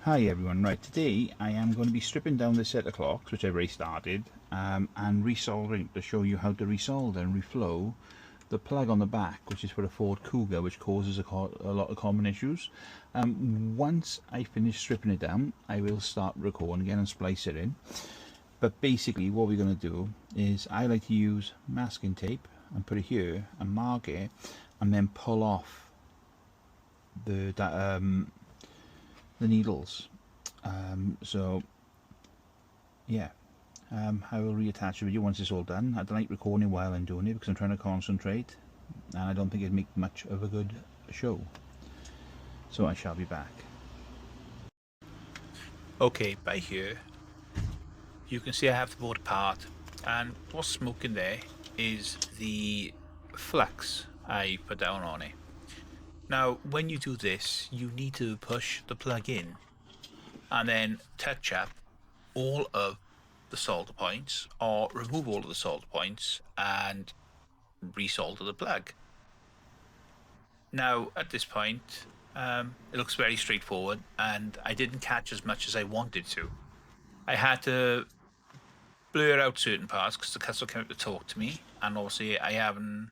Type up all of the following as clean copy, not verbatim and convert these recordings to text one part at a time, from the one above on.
Hi everyone, right, today I am going to be stripping down this set of clocks, which I've already started, and resoldering to show you how to resolder and reflow the plug on the back, which is for a Ford Kuga, which causes a lot of common issues. Once I finish stripping it down, I will start recording again and splice it in. But basically what we're going to do is I like to use masking tape and put it here and mark it and then pull off the needles. So yeah, I will reattach the video once it's all done. I don't like recording while I'm doing it because I'm trying to concentrate and I don't think it'd make much of a good show. So I shall be back. Okay, by here you can see I have the board apart, and what's smoking there is the flux I put down on it. Now when you do this, you need to push the plug in and then touch up all of the solder points, or remove all of the solder points and resolder the plug. Now at this point it looks very straightforward, and I didn't catch as much as I wanted to. I had to blur out certain parts because the customer came up to talk to me, and obviously I haven't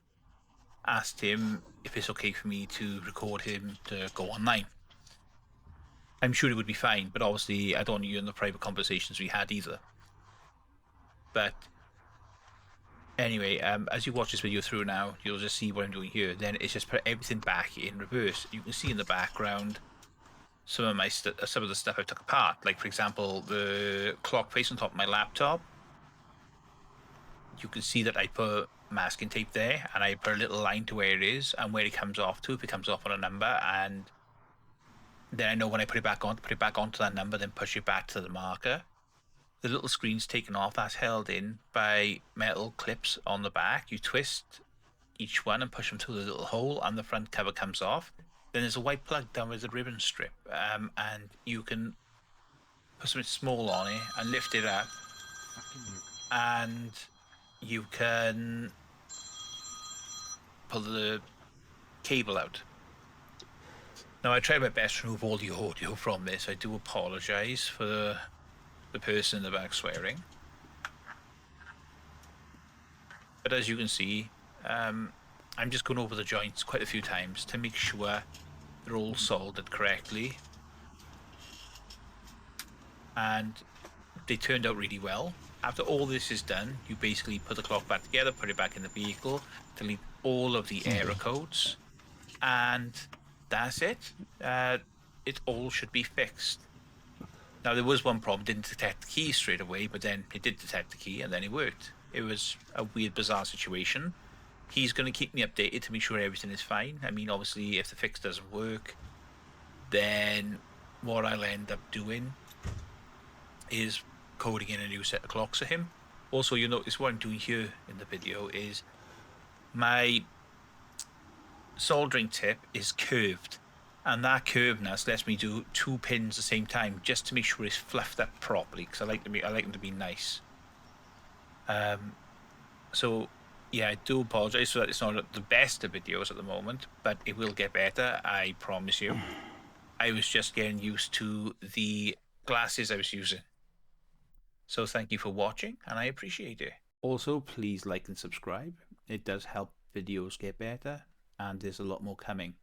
asked him if it's okay for me to record him to go online. I'm sure it would be fine, but obviously I don't want you in the private conversations we had either. But anyway, as you watch this video through now, you'll just see what I'm doing here. Then it's just put everything back in reverse. You can see in the background some of the stuff I took apart. Like for example, the clock face on top of my laptop. You can see that I put masking tape there, and I put a little line to where it is and where it comes off to. If it comes off on a number, and then I know when I put it back on, to put it back onto that number, then push it back to the marker. The little screen's taken off. That's held in by metal clips on the back. You twist each one and push them through the little hole, and the front cover comes off. Then there's a white plug down with the ribbon strip, and you can put something small on it and lift it up, and you can pull the cable out. Now I tried my best to remove all the audio from this. I do apologise for the person in the back swearing. But as you can see, I'm just going over the joints quite a few times to make sure they're all soldered correctly. And they turned out really well. After all this is done, you basically put the clock back together, put it back in the vehicle, delete all of the error codes, and that's it. It all should be fixed. Now there was one problem, didn't detect the key straight away, but then it did detect the key and then it worked. It was a weird, bizarre situation. He's going to keep me updated to make sure everything is fine. I mean, obviously, if the fix doesn't work, then what I'll end up doing is coding in a new set of clocks for him. Also, you'll notice what I'm doing here in the video is my soldering tip is curved, and that curvedness lets me do 2 pins at the same time just to make sure it's fluffed up properly, because I like them to be nice. So yeah, I do apologize for that. It's not the best of videos at the moment, but it will get better, I promise you. I was just getting used to the glasses I was using. So thank you for watching, and I appreciate it. Also, please like and subscribe. It does help videos get better, and there's a lot more coming.